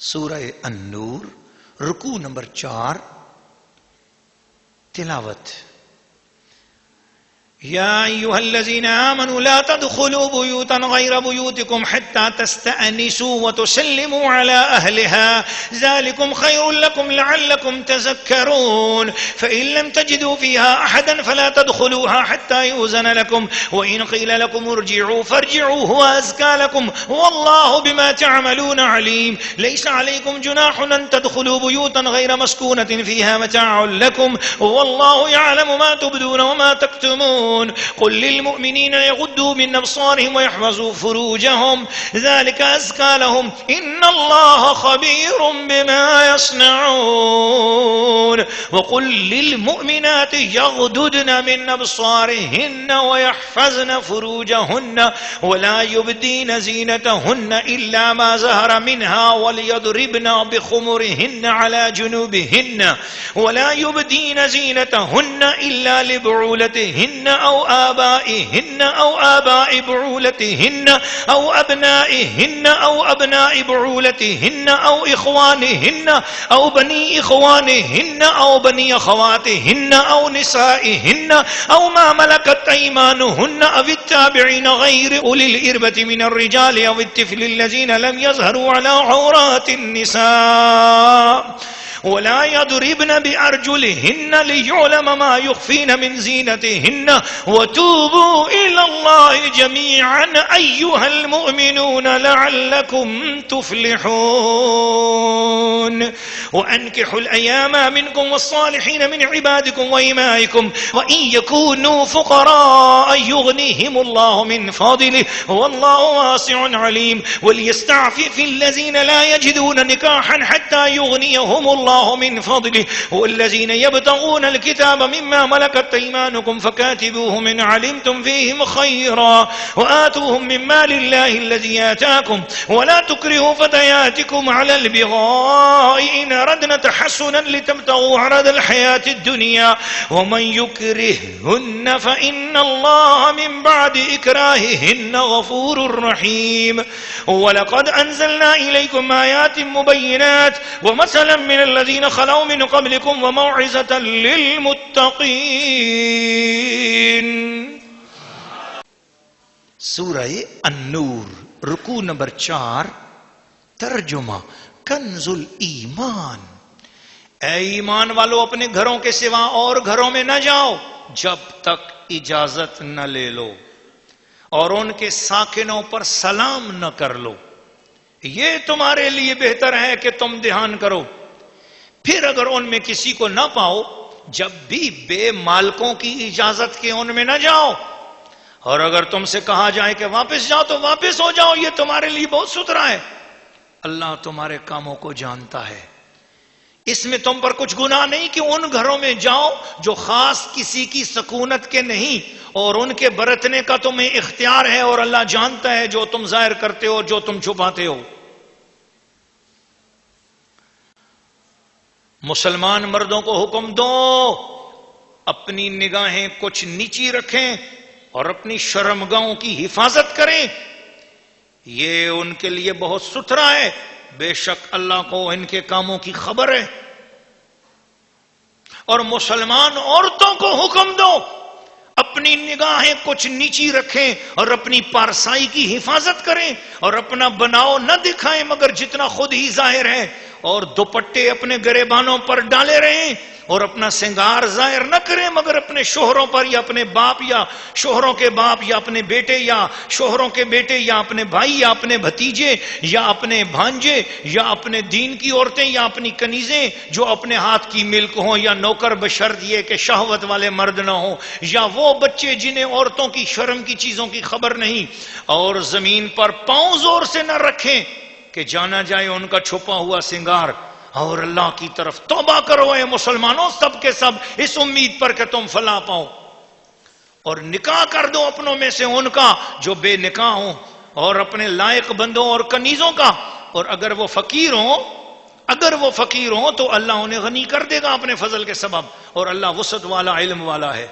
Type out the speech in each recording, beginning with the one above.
سورہ النور رکوع نمبر 4 تلاوت. يا أيها الذين آمنوا لا تدخلوا بيوتا غير بيوتكم حتى تستأنسوا وتسلموا على أهلها ذلكم خير لكم لعلكم تذكرون. فإن لم تجدوا فيها أحدا فلا تدخلوها حتى يؤذن لكم وإن قيل لكم ارجعوا فارجعوا هو أزكى لكم والله بما تعملون عليم. ليس عليكم جناح أن تدخلوا بيوتا غير مسكونة فيها متاع لكم والله يعلم ما تبدون وما تكتمون. قل للمؤمنين يغضوا من أبصارهم ويحفظوا فروجهم ذلك أزكى لهم إن الله خبير بما يصنعون. وقل للمؤمنات يغضضن من أبصارهن ويحفظن فروجهن ولا يبدين زينتهن إلا ما ظهر منها وليضربن بخمرهن على جنوبهن ولا يبدين زينتهن إلا لبعولتهن أو آبائهن أو آباء بعولتهن أو أبنائهن أو أبناء بعولتهن أو إخوانهن أو بني إخوانهن أو بني أخواتهن أو نسائهن أو ما ملكت أيمانهن أو التابعين غير أولي الإربة من الرجال أو الطفل الذين لم يظهروا على عورات النساء ولا يضربن بأرجلهن ليعلم ما يخفين من زينتهن وتوبوا إلى الله جميعا أيها المؤمنون لعلكم تفلحون. وأنكحوا الأيام منكم والصالحين من عبادكم وإمائكم وإن يكونوا فقراء يغنيهم الله من فضله والله واسع عليم. وليستعفف الذين لا يجدون نكاحا حتى يغنيهم الله من فضله والذين يبتغون الكتاب مما ملكت أيمانكم فكاتبوهم إن علمتم فيهم خيرا وآتوهم من مال الله الذي آتاكم ولا تكرهوا فتياتكم على البغاء إن أردنا تحسنا لتبتغوا عرض الحياة الدنيا ومن يكرههن فإن الله من بعد إكراههن غفور رحيم. ولقد أنزلنا إليكم آيات مبينات ومثلا من الذين خلوا من قبلكم وموعظة للمتقين. سورہ النور رکوع نمبر 4 ترجمہ. کنز الایمان. اے ایمان والو اپنے گھروں کے سوا اور گھروں میں نہ جاؤ جب تک اجازت نہ لے لو اور ان کے ساکنوں پر سلام نہ کر لو. یہ تمہارے لیے بہتر ہے کہ تم دھیان کرو. پھر اگر ان میں کسی کو نہ پاؤ جب بھی بے مالکوں کی اجازت کے ان میں نہ جاؤ اور اگر تم سے کہا جائے کہ واپس جاؤ تو واپس ہو جاؤ. یہ تمہارے لیے بہت ستھرا ہے. اللہ تمہارے کاموں کو جانتا ہے. اس میں تم پر کچھ گناہ نہیں کہ ان گھروں میں جاؤ جو خاص کسی کی سکونت کے نہیں اور ان کے برتنے کا تمہیں اختیار ہے اور اللہ جانتا ہے جو تم ظاہر کرتے ہو جو تم چھپاتے ہو. مسلمان مردوں کو حکم دو اپنی نگاہیں کچھ نیچی رکھیں اور اپنی شرمگاہوں کی حفاظت کریں. یہ ان کے لیے بہت ستھرا ہے. بے شک اللہ کو ان کے کاموں کی خبر ہے. اور مسلمان عورتوں کو حکم دو اپنی نگاہیں کچھ نیچی رکھیں اور اپنی پارسائی کی حفاظت کریں اور اپنا بناؤ نہ دکھائیں مگر جتنا خود ہی ظاہر ہے اور دوپٹے اپنے گریبانوں پر ڈالے رہیں اور اپنا سنگار ظاہر نہ کریں مگر اپنے شوہروں پر یا اپنے باپ یا شوہروں کے باپ یا اپنے بیٹے یا شوہروں کے بیٹے یا اپنے بھائی یا اپنے بھتیجے یا اپنے بھانجے یا اپنے دین کی عورتیں یا اپنی کنیزیں جو اپنے ہاتھ کی ملک ہوں یا نوکر بشرط یہ کہ شہوت والے مرد نہ ہوں یا وہ بچے جنہیں عورتوں کی شرم کی چیزوں کی خبر نہیں. اور زمین پر پاؤں زور سے نہ رکھیں کہ جانا جائے ان کا چھپا ہوا سنگار. اور اللہ کی طرف توبہ کرو اے مسلمانوں سب کے سب اس امید پر کہ تم فلاح پاؤ. اور نکاح کر دو اپنوں میں سے ان کا جو بے نکاح ہوں اور اپنے لائق بندوں اور کنیزوں کا. اور اگر وہ فقیر ہوں تو اللہ انہیں غنی کر دے گا اپنے فضل کے سبب اور اللہ وسعت والا علم والا ہے.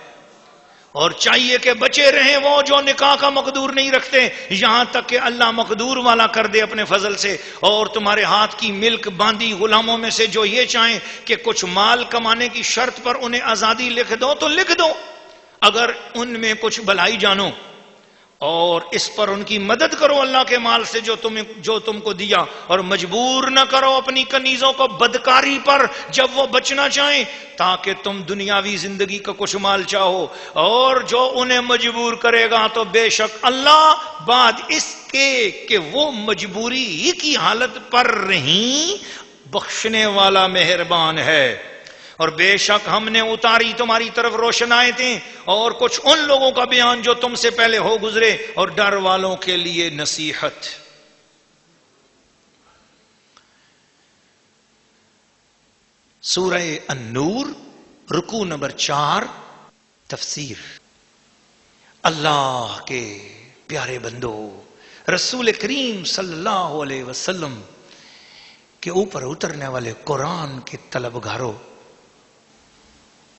اور چاہیے کہ بچے رہیں وہ جو نکاح کا مقدور نہیں رکھتے، یہاں تک کہ اللہ مقدور والا کر دے اپنے فضل سے. اور تمہارے ہاتھ کی ملک باندھی غلاموں میں سے جو یہ چاہیں کہ کچھ مال کمانے کی شرط پر انہیں آزادی لکھ دو تو لکھ دو، اگر ان میں کچھ بھلائی جانو، اور اس پر ان کی مدد کرو اللہ کے مال سے جو تم کو دیا، اور مجبور نہ کرو اپنی کنیزوں کو بدکاری پر جب وہ بچنا چاہیں، تاکہ تم دنیاوی زندگی کا کچھ مال چاہو. اور جو انہیں مجبور کرے گا تو بے شک اللہ بعد اس کے کہ وہ مجبوری ہی کی حالت پر رہیں بخشنے والا مہربان ہے. اور بے شک ہم نے اتاری تمہاری طرف روشن آیتیں اور کچھ ان لوگوں کا بیان جو تم سے پہلے ہو گزرے، اور ڈر والوں کے لیے نصیحت. سورہ النور رکوع نمبر 4. تفسیر. اللہ کے پیارے بندو، رسول کریم صلی اللہ علیہ وسلم کے اوپر اترنے والے قرآن کے طلبگاروں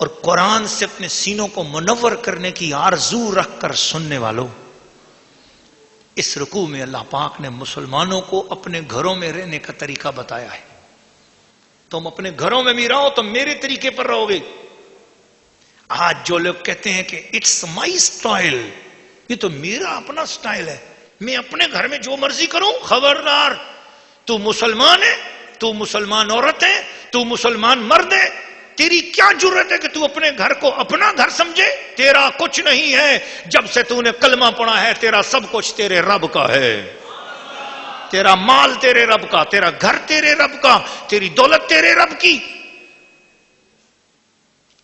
اور قرآن سے اپنے سینوں کو منور کرنے کی آرزو رکھ کر سننے والوں، اس رکوع میں اللہ پاک نے مسلمانوں کو اپنے گھروں میں رہنے کا طریقہ بتایا ہے. تم اپنے گھروں میں بھی رہو تو میرے طریقے پر رہو گے. آج جو لوگ کہتے ہیں کہ اٹس مائی سٹائل، یہ تو میرا اپنا سٹائل ہے، میں اپنے گھر میں جو مرضی کروں. خبردار، تو مسلمان ہے، تو مسلمان عورت ہے، تو مسلمان مرد ہے، تیری کیا جرت ہے کہ تو اپنے گھر کو اپنا گھر سمجھے؟ تیرا کچھ نہیں ہے. جب سے تو نے کلمہ پڑھا ہے تیرا سب کچھ تیرے رب کا ہے. تیرا مال تیرے رب کا، تیرا گھر تیرے رب کا، تیری دولت تیرے رب کی.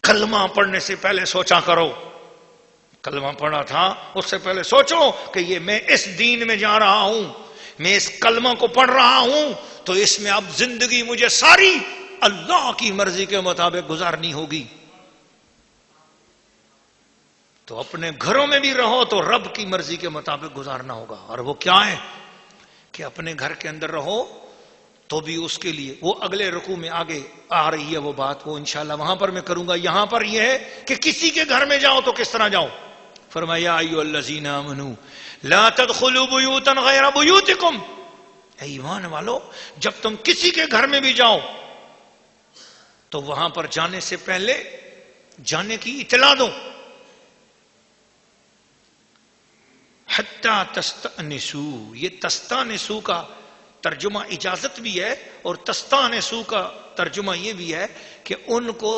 کلمہ پڑھنے سے پہلے سوچا کرو. کلمہ پڑھا تھا اس سے پہلے سوچو کہ یہ میں اس دین میں جا رہا ہوں، میں اس کلمہ کو پڑھ رہا ہوں تو اس میں اب زندگی مجھے ساری اللہ کی مرضی کے مطابق گزارنی ہوگی. تو اپنے گھروں میں بھی رہو تو رب کی مرضی کے مطابق گزارنا ہوگا. اور وہ کیا ہے کہ اپنے گھر کے اندر رہو تو بھی اس کے لیے، وہ اگلے رکوع میں آگے آ رہی ہے وہ بات، وہ انشاءاللہ وہاں پر میں کروں گا. یہاں پر یہ ہے کہ کسی کے گھر میں جاؤ تو کس طرح جاؤ. فرمایا ایھا الذین آمنوا لا تدخلوا بیوتا غیر بیوتکم، اے ایمان والو جب تم کسی کے گھر میں بھی جاؤ تو وہاں پر جانے سے پہلے جانے کی اطلاع دو. حتی تستأنسوا، یہ تستانسوا کا ترجمہ اجازت بھی ہے، اور تستانسوا کا ترجمہ یہ بھی ہے کہ ان کو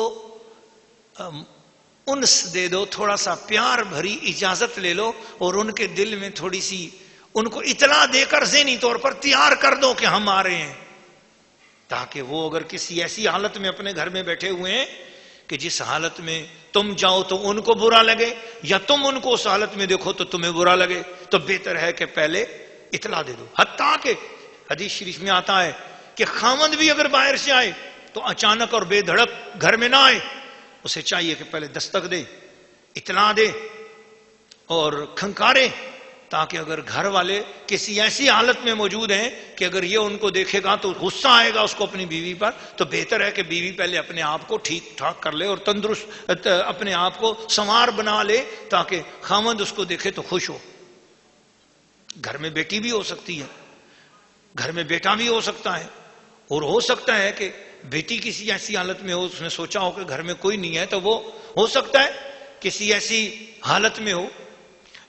انس دے دو، تھوڑا سا پیار بھری اجازت لے لو، اور ان کے دل میں تھوڑی سی ان کو اطلاع دے کر ذہنی طور پر تیار کر دو کہ ہم آ رہے ہیں، تاکہ وہ اگر کسی ایسی حالت میں اپنے گھر میں بیٹھے ہوئے ہیں کہ جس حالت میں تم جاؤ تو ان کو برا لگے، یا تم ان کو اس حالت میں دیکھو تو تمہیں برا لگے، تو بہتر ہے کہ پہلے اطلاع دے دو. حتیٰ کہ حدیث شریف میں آتا ہے کہ خاوند بھی اگر باہر سے آئے تو اچانک اور بے دھڑک گھر میں نہ آئے، اسے چاہیے کہ پہلے دستک دے، اطلاع دے اور کھنکارے، تاکہ اگر گھر والے کسی ایسی حالت میں موجود ہیں کہ اگر یہ ان کو دیکھے گا تو غصہ آئے گا اس کو اپنی بیوی پر، تو بہتر ہے کہ بیوی پہلے اپنے آپ کو ٹھیک ٹھاک کر لے اور تندرست اپنے آپ کو سنوار بنا لے، تاکہ خاوند اس کو دیکھے تو خوش ہو. گھر میں بیٹی بھی ہو سکتی ہے، گھر میں بیٹا بھی ہو سکتا ہے، اور ہو سکتا ہے کہ بیٹی کسی ایسی حالت میں ہو، اس نے سوچا ہو کہ گھر میں کوئی نہیں ہے، تو وہ ہو سکتا ہے کسی ایسی حالت میں ہو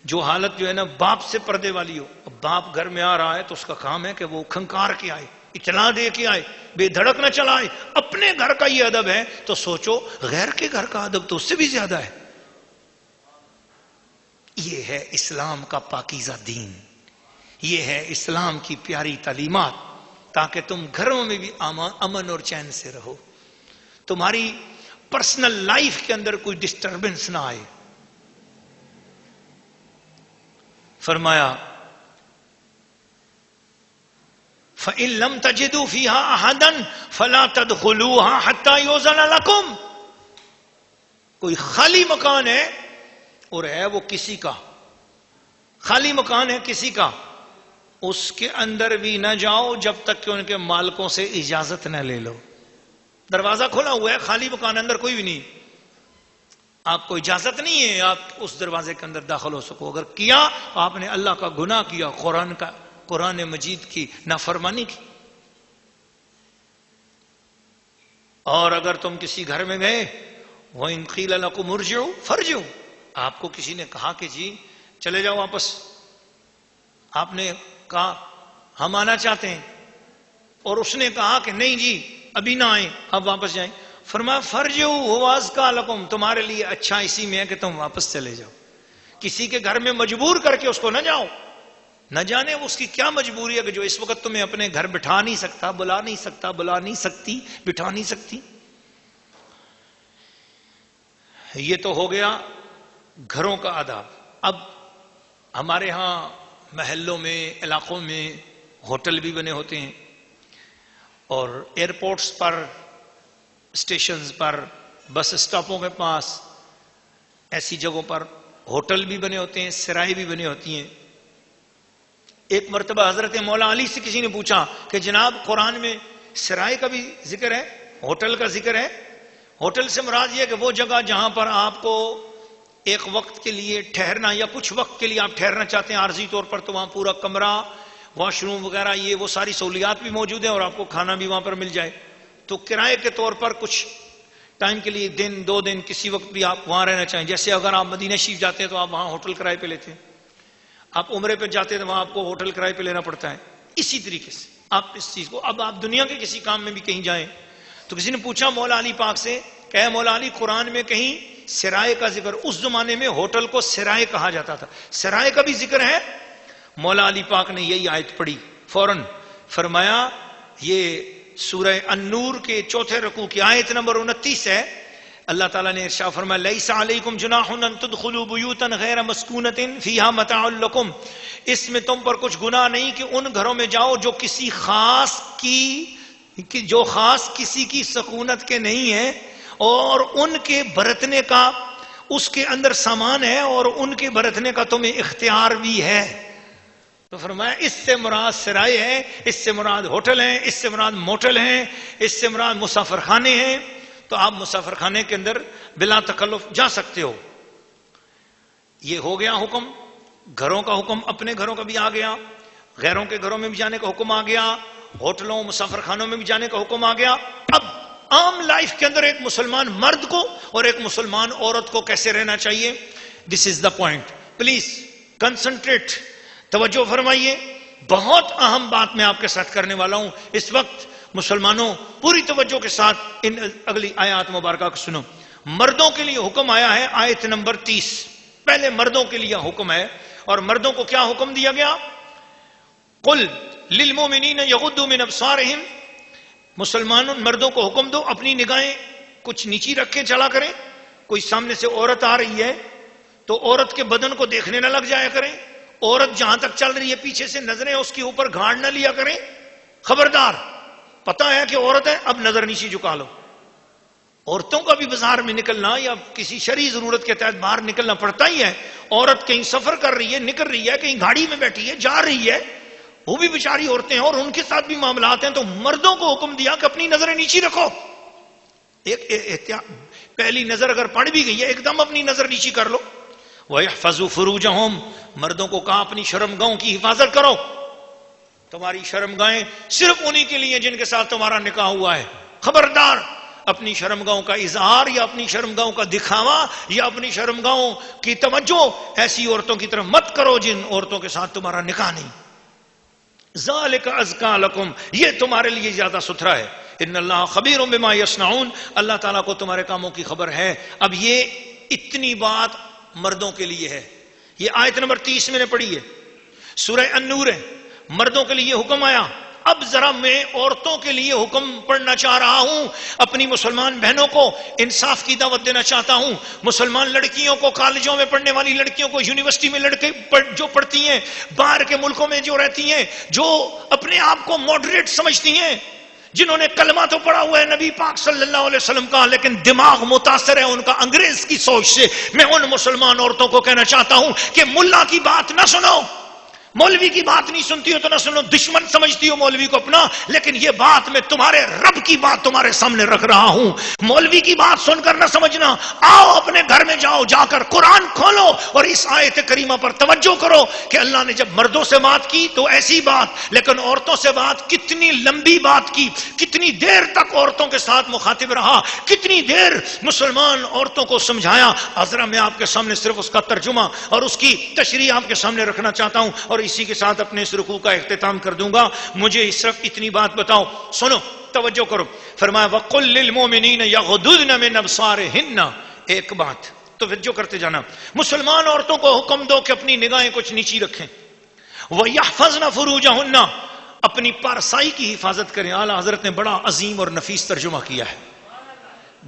جو حالت جو ہے نا باپ سے پردے والی ہو. اب باپ گھر میں آ رہا ہے تو اس کا کام ہے کہ وہ کھنکار کے آئے، اطلاع دے کے آئے، بے دھڑک نہ چلا آئے. اپنے گھر کا یہ ادب ہے تو سوچو غیر کے گھر کا ادب تو اس سے بھی زیادہ ہے. یہ ہے اسلام کا پاکیزہ دین، یہ ہے اسلام کی پیاری تعلیمات، تاکہ تم گھروں میں بھی امن اور چین سے رہو، تمہاری پرسنل لائف کے اندر کوئی ڈسٹربنس نہ آئے. فرمایا فَإِن لَمْ تَجِدُوا فِيهَا أَحَدًا فَلَا تَدْخُلُوهَا حَتَّى يُؤْذَنَ لَكُمْ. کوئی خالی مکان ہے اور ہے وہ کسی کا، خالی مکان ہے کسی کا، اس کے اندر بھی نہ جاؤ جب تک کہ ان کے مالکوں سے اجازت نہ لے لو. دروازہ کھلا ہوا ہے، خالی مکان، اندر کوئی بھی نہیں، آپ کو اجازت نہیں ہے آپ اس دروازے کے اندر داخل ہو سکو. اگر کیا آپ نے اللہ کا گناہ کیا, قرآن مجید کی نافرمانی کی. اور اگر تم کسی گھر میں گئے, وَإِنْ قِيلَ لَكُمُ ارْجِعُوا فَارْجِعُوا, آپ کو کسی نے کہا کہ جی چلے جاؤ واپس, آپ نے کہا ہم آنا چاہتے ہیں, اور اس نے کہا کہ نہیں جی ابھی نہ آئیں, اب واپس جائیں. فرمایا فَارْجِعُوا هُوَ أَزْكَىٰ لَكُمْ, تمہارے لیے اچھا اسی میں ہے کہ تم واپس چلے جاؤ. کسی کے گھر میں مجبور کر کے اس کو نہ جاؤ. نہ جانے اس کی کیا مجبوری ہے کہ جو اس وقت تمہیں اپنے گھر بٹھا نہیں سکتا, بلا نہیں سکتا, بلا نہیں سکتی, بٹھا نہیں سکتی. یہ تو ہو گیا گھروں کا آداب. اب ہمارے ہاں محلوں میں, علاقوں میں ہوٹل بھی بنے ہوتے ہیں, اور ایئرپورٹس پر, اسٹیشنز پر, بس اسٹاپوں کے پاس, ایسی جگہوں پر ہوٹل بھی بنے ہوتے ہیں, سرائے بھی بنی ہوتی ہیں. ایک مرتبہ حضرت مولا علی سے کسی نے پوچھا کہ جناب قرآن میں سرائے کا بھی ذکر ہے, ہوٹل کا ذکر ہے؟ ہوٹل سے مراد یہ کہ وہ جگہ جہاں پر آپ کو ایک وقت کے لیے ٹھہرنا, یا کچھ وقت کے لیے آپ ٹھہرنا چاہتے ہیں عارضی طور پر, تو وہاں پورا کمرہ, واش روم وغیرہ, یہ وہ ساری سہولیات بھی موجود ہیں, اور آپ کو کھانا بھی وہاں پر مل جائے. تو کرائے کے طور پر کچھ ٹائم کے لیے, دن دو دن, کسی وقت بھی آپ وہاں رہنا چاہیں. جیسے اگر آپ مدینہ شریف جاتے ہیں تو آپ وہاں ہوٹل کرائے پہ لیتے ہیں, آپ عمرے پہ جاتے ہیں تو وہاں آپ کو ہوٹل کرائے پہ لینا پڑتا ہے. اسی طریقے سے آپ اس چیز کو, اب آپ دنیا کے کسی کام میں بھی کہیں جائیں تو کسی نے پوچھا مولا علی پاک سے کہ اے مولا علی قرآن میں کہیں سرائے کا ذکر, اس زمانے میں ہوٹل کو سرائے کہا جاتا تھا, سرائے کا بھی ذکر ہے؟ مولا علی پاک نے یہی آیت پڑھی, فوراً فرمایا, یہ سورہ النور کے 4 رکوع کی آیت نمبر 29 ہے. اللہ تعالیٰ نے ارشاد فرمایا لیس علیکم جناح ان تدخلوا بیوتا غیر مسکونۃ فیہا متاع لکم, اس میں تم پر کچھ گناہ نہیں کہ ان گھروں میں جاؤ جو کسی خاص کسی کی سکونت کے نہیں ہیں, اور ان کے برتنے کا اس کے اندر سامان ہے, اور ان کے برتنے کا تمہیں اختیار بھی ہے. تو فرمایا اس سے مراد سرائے ہے, اس سے مراد ہوٹل ہیں, اس سے مراد موٹل ہیں, اس سے مراد مسافر خانے ہیں. تو آپ مسافر خانے کے اندر بلا تکلف جا سکتے ہو. یہ ہو گیا حکم, گھروں کا حکم, اپنے گھروں کا بھی آ گیا, غیروں کے گھروں میں بھی جانے کا حکم آ گیا, ہوٹلوں مسافر خانوں میں بھی جانے کا حکم آ گیا. اب عام لائف کے اندر ایک مسلمان مرد کو اور ایک مسلمان عورت کو کیسے رہنا چاہیے, دس از دا پوائنٹ. پلیز کنسنٹریٹ, توجہ فرمائیے. بہت اہم بات میں آپ کے ساتھ کرنے والا ہوں اس وقت. مسلمانوں پوری توجہ کے ساتھ ان اگلی آیات مبارکہ کو سنو. مردوں کے لیے حکم آیا ہے, آیت نمبر 30. پہلے مردوں کے لیے حکم ہے, اور مردوں کو کیا حکم دیا گیا؟ قل للمؤمنین یغضوا من ابصارہم, مسلمانوں مردوں کو حکم دو اپنی نگاہیں کچھ نیچی رکھ کے چلا کریں. کوئی سامنے سے عورت آ رہی ہے تو عورت کے بدن کو دیکھنے نہ لگ جایا کریں. عورت جہاں تک چل رہی ہے پیچھے سے نظریں اس کے اوپر گھاڑ نہ لیا کریں. خبردار, پتا ہے کہ عورت ہے, اب نظر نیچی جھکا لو. عورتوں کا بھی بازار میں نکلنا یا کسی شرعی ضرورت کے تحت باہر نکلنا پڑتا ہی ہے. عورت کہیں سفر کر رہی ہے, نکل رہی ہے, کہیں گاڑی میں بیٹھی ہے, جا رہی ہے, وہ بھی بیچاری عورتیں ہیں اور ان کے ساتھ بھی معاملات ہیں. تو مردوں کو حکم دیا کہ اپنی نظریں نیچی رکھو. پہلی نظر اگر پڑ بھی گئی ہے ایک دم اپنی نظر نیچی کر لو. وَيَحْفَظُوا فُرُوجَهُمْ, مردوں کو کہا اپنی شرمگاہوں کی حفاظت کرو. تمہاری شرمگاہیں صرف انہی کے لیے جن کے ساتھ تمہارا نکاح ہوا ہے. خبردار, اپنی شرمگاہوں کا اظہار یا اپنی شرمگاہوں کا دکھاوا یا اپنی شرمگاہوں کی توجہ ایسی عورتوں کی طرف مت کرو جن عورتوں کے ساتھ تمہارا نکاح نہیں. ذالک ازکا لکم, یہ تمہارے لیے زیادہ ستھرا ہے. ان اللہ خبیر بما یصنعون, اللہ تعالیٰ کو تمہارے کاموں کی خبر ہے. اب یہ اتنی بات مردوں کے لیے ہے. یہ آیت نمبر 30 میں نے پڑھی ہے, سورہ النور ہے. مردوں کے لیے حکم آیا. اب ذرا میں عورتوں کے لیے حکم پڑھنا چاہ رہا ہوں. اپنی مسلمان بہنوں کو انصاف کی دعوت دینا چاہتا ہوں. مسلمان لڑکیوں کو, کالجوں میں پڑھنے والی لڑکیوں کو, یونیورسٹی میں لڑکے جو پڑھتی ہیں, باہر کے ملکوں میں جو رہتی ہیں, جو اپنے آپ کو ماڈریٹ سمجھتی ہیں, جنہوں نے کلمہ تو پڑھا ہوا ہے نبی پاک صلی اللہ علیہ وسلم کا, لیکن دماغ متاثر ہے ان کا انگریز کی سوچ سے. میں ان مسلمان عورتوں کو کہنا چاہتا ہوں کہ ملا کی بات نہ سنو, مولوی کی بات نہیں سنتی ہو تو نہ سنو، دشمن سمجھتی ہو مولوی کو اپنا، لیکن یہ بات میں تمہارے رب کی بات تمہارے سامنے رکھ رہا ہوں. مولوی کی بات سن کر نہ سمجھنا. آؤ اپنے گھر میں جاؤ، جا کر قرآن کھولو اور اس آیت کریمہ پر توجہ کرو کہ اللہ نے جب مردوں سے بات کی تو ایسی بات، لیکن عورتوں سے بات کتنی لمبی بات کی، کتنی دیر تک عورتوں کے ساتھ مخاطب رہا، کتنی دیر مسلمان عورتوں کو سمجھایا. ذرا میں آپ کے سامنے صرف اس کا ترجمہ اور اس کی تشریح آپ کے سامنے رکھنا چاہتا ہوں اور اسی کے ساتھ اپنے اس رکوع کا اختتام کر دوں گا. مجھے صرف اتنی بات بتاؤ، سنو توجہ کرو. فرمایا وَقُلْ لِلْمُؤْمِنِينَ يَغْضُضْنَ مِنْ أَبْصَارِهِنَّ. ایک بات توجہ کرتے جانا، مسلمان عورتوں کو حکم دو کہ اپنی نگاہیں کچھ نیچی رکھیں. وَيَحْفَظْنَ فُرُوجَهُنَّ، اپنی پارسائی کی حفاظت کریں. اعلیٰ حضرت نے بڑا عظیم اور نفیس ترجمہ کیا ہے.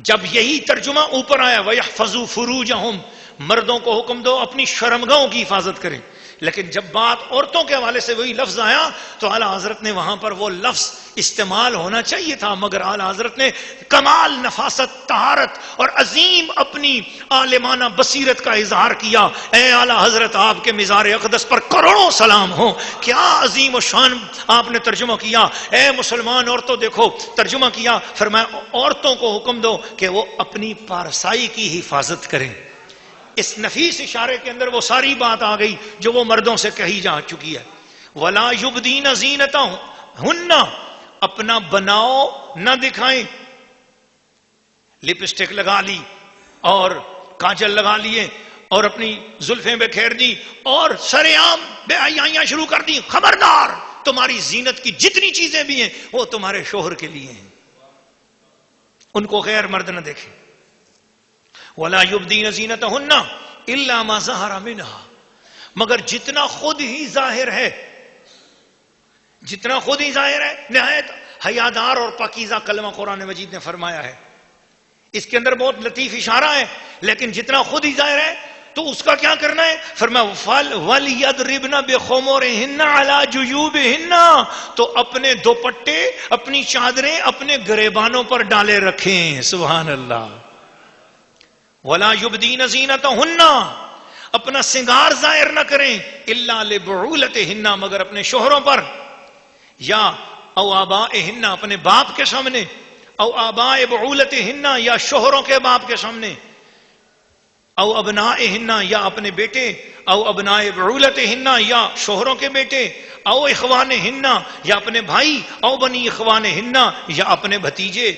جب یہی ترجمہ اوپر آیا وَيَحْفَظُوا فُرُوجَهُمْ، مردوں کو حکم دو اپنی شرمگاہوں کی حفاظت کریں. لیکن جب بات عورتوں کے حوالے سے وہی لفظ آیا تو اعلیٰ حضرت نے وہاں پر وہ لفظ استعمال ہونا چاہیے تھا، مگر اعلیٰ حضرت نے کمال نفاست، طہارت اور عظیم اپنی عالمانہ بصیرت کا اظہار کیا. اے اعلیٰ حضرت، آپ کے مزار اقدس پر کروڑوں سلام ہوں، کیا عظیم و شان آپ نے ترجمہ کیا. اے مسلمان عورتوں دیکھو ترجمہ کیا، فرمایا عورتوں کو حکم دو کہ وہ اپنی پارسائی کی حفاظت کریں. اس نفیس اشارے کے اندر وہ ساری بات آ گئی جو وہ مردوں سے کہی جا چکی ہے. وَلَا يُبْدِينَ زِينَتَهُنَّ، اپنا بناؤ نہ دکھائیں. لپسٹک لگا لی اور کاجل لگا لیے اور اپنی زلفیں بکھیر دی اور سر عام بے حیائیاں شروع کر دی. خبردار، تمہاری زینت کی جتنی چیزیں بھی ہیں وہ تمہارے شوہر کے لیے ہیں، ان کو غیر مرد نہ دیکھیں. وَلَا يُبْدِينَ زِينَتَهُنَّ إِلَّا مَا ظَهَرَ مِنْهَا، مگر جتنا خود ہی ظاہر ہے، جتنا خود ہی ظاہر ہے. نہایت حیادار اور پاکیزہ کلمہ قرآن مجید نے فرمایا ہے. اس کے اندر بہت لطیف اشارہ ہے، لیکن جتنا خود ہی ظاہر ہے تو اس کا کیا کرنا ہے. فرمایا وَلْيَضْرِبْنَ بِخُمُرِهِنَّ عَلَى جُيُوبِهِنَّ، تو اپنے دوپٹے، اپنی چادریں اپنے گریبانوں پر ڈالے رکھیں. سبحان اللہ. وَلَا يُبْدِينَ زِينَتَهُنَّ، اپنا سنگار ظاہر نہ کریں. إِلَّا لِبُعُولَتِهِنَّ، مگر اپنے شوہروں پر، یا او آبائهن، اپنے باپ کے سامنے، او آباء بعولتهن، یا شوہروں کے باپ کے سامنے، او ابنائهن، یا اپنے بیٹے، او ابناء بعولتهن، یا شوہروں کے بیٹے، او اخوانهن، یا اپنے بھائی، او بنی اخوانهن، یا اپنے بھتیجے.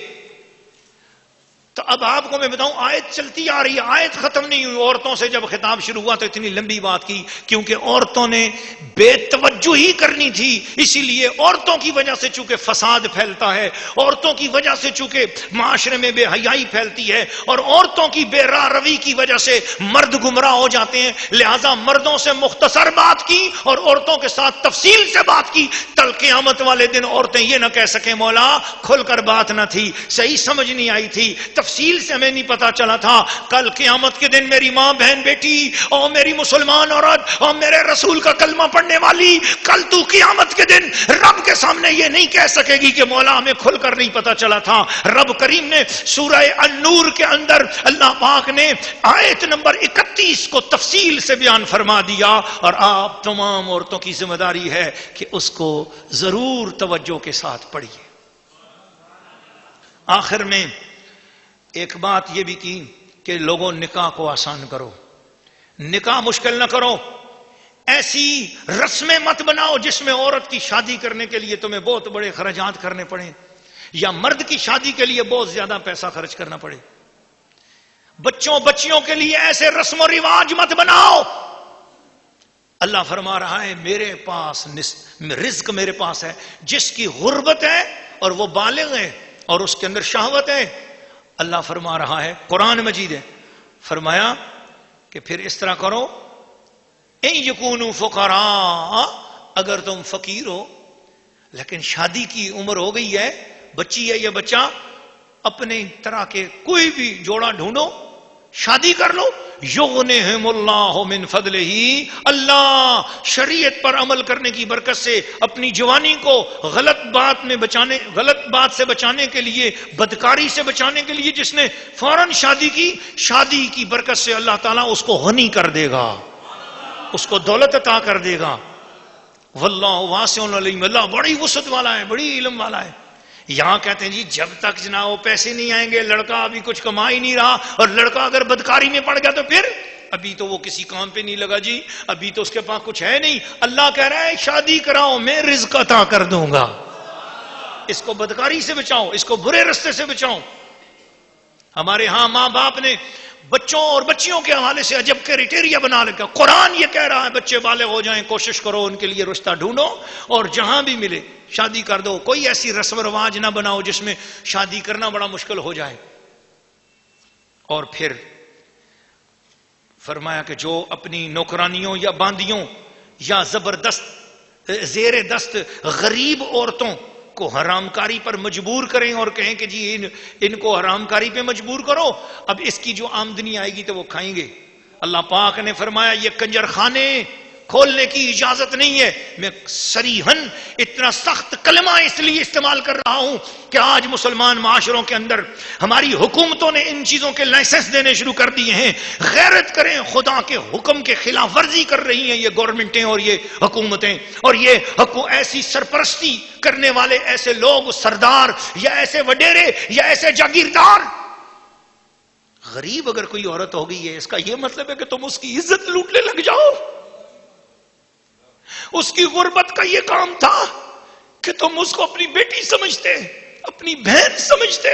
تو اب آپ کو میں بتاؤں، آیت چلتی آ رہی ہے، آیت ختم نہیں ہوئی. عورتوں سے جب خطاب شروع ہوا تو اتنی لمبی بات کی کیونکہ عورتوں نے بے توجہی کرنی تھی. اسی لیے عورتوں کی وجہ سے چونکہ فساد پھیلتا ہے، عورتوں کی وجہ سے چونکہ معاشرے میں بے حیائی پھیلتی ہے، اور عورتوں کی بے راہ روی کی وجہ سے مرد گمراہ ہو جاتے ہیں. لہٰذا مردوں سے مختصر بات کی اور عورتوں کے ساتھ تفصیل سے بات کی. کل قیامت والے دن عورتیں یہ نہ کہہ سکیں مولا کھل کر بات نہ تھی، صحیح سمجھ نہیں آئی تھی، تفصیل سے ہمیں نہیں پتا چلا تھا. کل قیامت کے دن میری ماں، بہن، بیٹی اور میری مسلمان عورت اور میرے رسول کا کلمہ پڑھنے والی، کل تو قیامت کے دن رب کے سامنے یہ نہیں کہہ سکے گی کہ مولا ہمیں کھل کر نہیں پتا چلا تھا. رب کریم نے سورہ النور کے اندر اللہ پاک نے آیت نمبر 31 کو تفصیل سے بیان فرما دیا، اور آپ تمام عورتوں کی ذمہ داری ہے کہ اس کو ضرور توجہ کے ساتھ پڑھیے. آخر میں ایک بات یہ بھی کی کہ لوگوں نکاح کو آسان کرو، نکاح مشکل نہ کرو. ایسی رسمیں مت بناؤ جس میں عورت کی شادی کرنے کے لیے تمہیں بہت بڑے اخراجات کرنے پڑیں، یا مرد کی شادی کے لیے بہت زیادہ پیسہ خرچ کرنا پڑے. بچیوں کے لیے ایسے رسم و رواج مت بناؤ. اللہ فرما رہا ہے میرے پاس رزق میرے پاس ہے. جس کی غربت ہے اور وہ بالغ ہے اور اس کے اندر شہوت ہے، اللہ فرما رہا ہے، قرآن مجید ہے، فرمایا کہ پھر اس طرح کرو، ان یکونوا فقراء، اگر تم فقیر ہو لیکن شادی کی عمر ہو گئی ہے، بچی ہے یا بچہ، اپنے طرح کے کوئی بھی جوڑا ڈھونڈو، شادی کر لو. یغنہم اللہ من فضلہ، اللہ شریعت پر عمل کرنے کی برکت سے اپنی جوانی کو غلط بات سے بچانے کے لیے، بدکاری سے بچانے کے لیے جس نے فوراً شادی کی برکت سے اللہ تعالیٰ اس کو غنی کر دے گا، اس کو دولت عطا کر دے گا. واللہ واسع علیم، اللہ بڑی وسعت والا ہے، بڑی علم والا ہے۔ یہاں کہتے ہیں جی جب تک جناب وہ پیسے نہیں آئیں گے، لڑکا ابھی کچھ کما ہی نہیں رہا، اور لڑکا اگر بدکاری میں پڑ گیا تو پھر ابھی تو وہ کسی کام پہ نہیں لگا جی، ابھی تو اس کے پاس کچھ ہے نہیں۔ اللہ کہہ رہا ہے شادی کراؤ، میں رزق عطا کر دوں گا، اس کو بدکاری سے بچاؤ، اس کو برے رستے سے بچاؤ۔ ہمارے ہاں ماں باپ نے بچوں اور بچیوں کے حوالے سے عجب کریٹیریا بنا رکھا۔ قرآن یہ کہہ رہا ہے بچے بالغ ہو جائیں، کوشش کرو ان کے لیے رشتہ ڈھونڈو اور جہاں بھی ملے شادی کر دو، کوئی ایسی رسم و رواج نہ بناؤ جس میں شادی کرنا بڑا مشکل ہو جائے۔ اور پھر فرمایا کہ جو اپنی نوکرانیوں یا باندیوں یا زبردست زیر دست غریب عورتوں کو حرام کاری پر مجبور کریں اور کہیں کہ جی ان کو حرام کاری پہ مجبور کرو، اب اس کی جو آمدنی آئے گی تو وہ کھائیں گے۔ اللہ پاک نے فرمایا یہ کنجر خانے کھولنے کی اجازت نہیں ہے۔ میں صریحاً اتنا سخت کلمہ اس لیے استعمال کر رہا ہوں کہ آج مسلمان معاشروں کے اندر ہماری حکومتوں نے ان چیزوں کے لائسنس دینے شروع کر دیے ہیں۔ غیرت کریں، خدا کے حکم کے خلاف ورزی کر رہی ہیں یہ گورنمنٹیں اور یہ حکومتیں، اور یہ ایسی سرپرستی کرنے والے ایسے لوگ، سردار یا ایسے وڈیرے یا ایسے جاگیردار۔ غریب اگر کوئی عورت ہو گئی ہے، اس کا یہ مطلب ہے کہ تم اس کی عزت لوٹنے لگ جاؤ؟ اس کی غربت کا یہ کام تھا کہ تم اس کو اپنی بیٹی سمجھتے، اپنی بہن سمجھتے،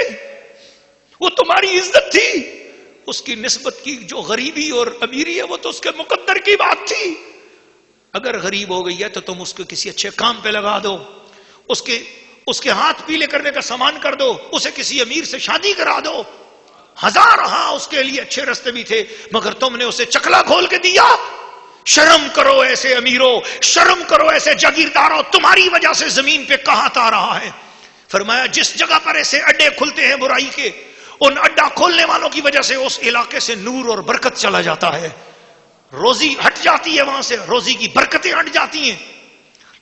وہ تمہاری عزت تھی۔ اس کی نسبت کی جو غریبی اور امیری ہے وہ تو اس کے مقدر کی بات تھی۔ اگر غریب ہو گئی ہے تو تم اس کو کسی اچھے کام پہ لگا دو، اس کے ہاتھ پیلے کرنے کا سامان کر دو، اسے کسی امیر سے شادی کرا دو۔ ہزار ہاں اس کے لیے اچھے راستے بھی تھے، مگر تم نے اسے چکلا کھول کے دیا۔ شرم کرو ایسے امیروں، شرم کرو ایسے جاگیرداروں، تمہاری وجہ سے زمین پہ قحط آ رہا ہے۔ فرمایا جس جگہ پر ایسے اڈے کھلتے ہیں برائی کے، ان اڈا کھولنے والوں کی وجہ سے اس علاقے سے نور اور برکت چلا جاتا ہے، روزی ہٹ جاتی ہے، وہاں سے روزی کی برکتیں ہٹ جاتی ہیں۔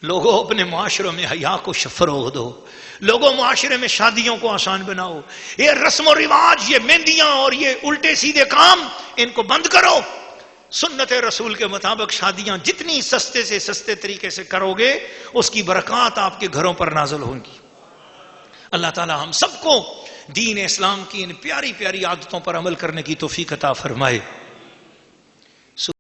لوگوں اپنے معاشروں میں حیا کو فروغ دو، لوگوں معاشرے میں شادیوں کو آسان بناؤ۔ یہ رسم و رواج، یہ مہندیاں اور یہ الٹے سیدھے کام، ان کو بند کرو۔ سنت رسول کے مطابق شادیاں جتنی سستے سے سستے طریقے سے کرو گے، اس کی برکات آپ کے گھروں پر نازل ہوں گی۔ اللہ تعالی ہم سب کو دین اسلام کی ان پیاری پیاری عادتوں پر عمل کرنے کی توفیق عطا فرمائے۔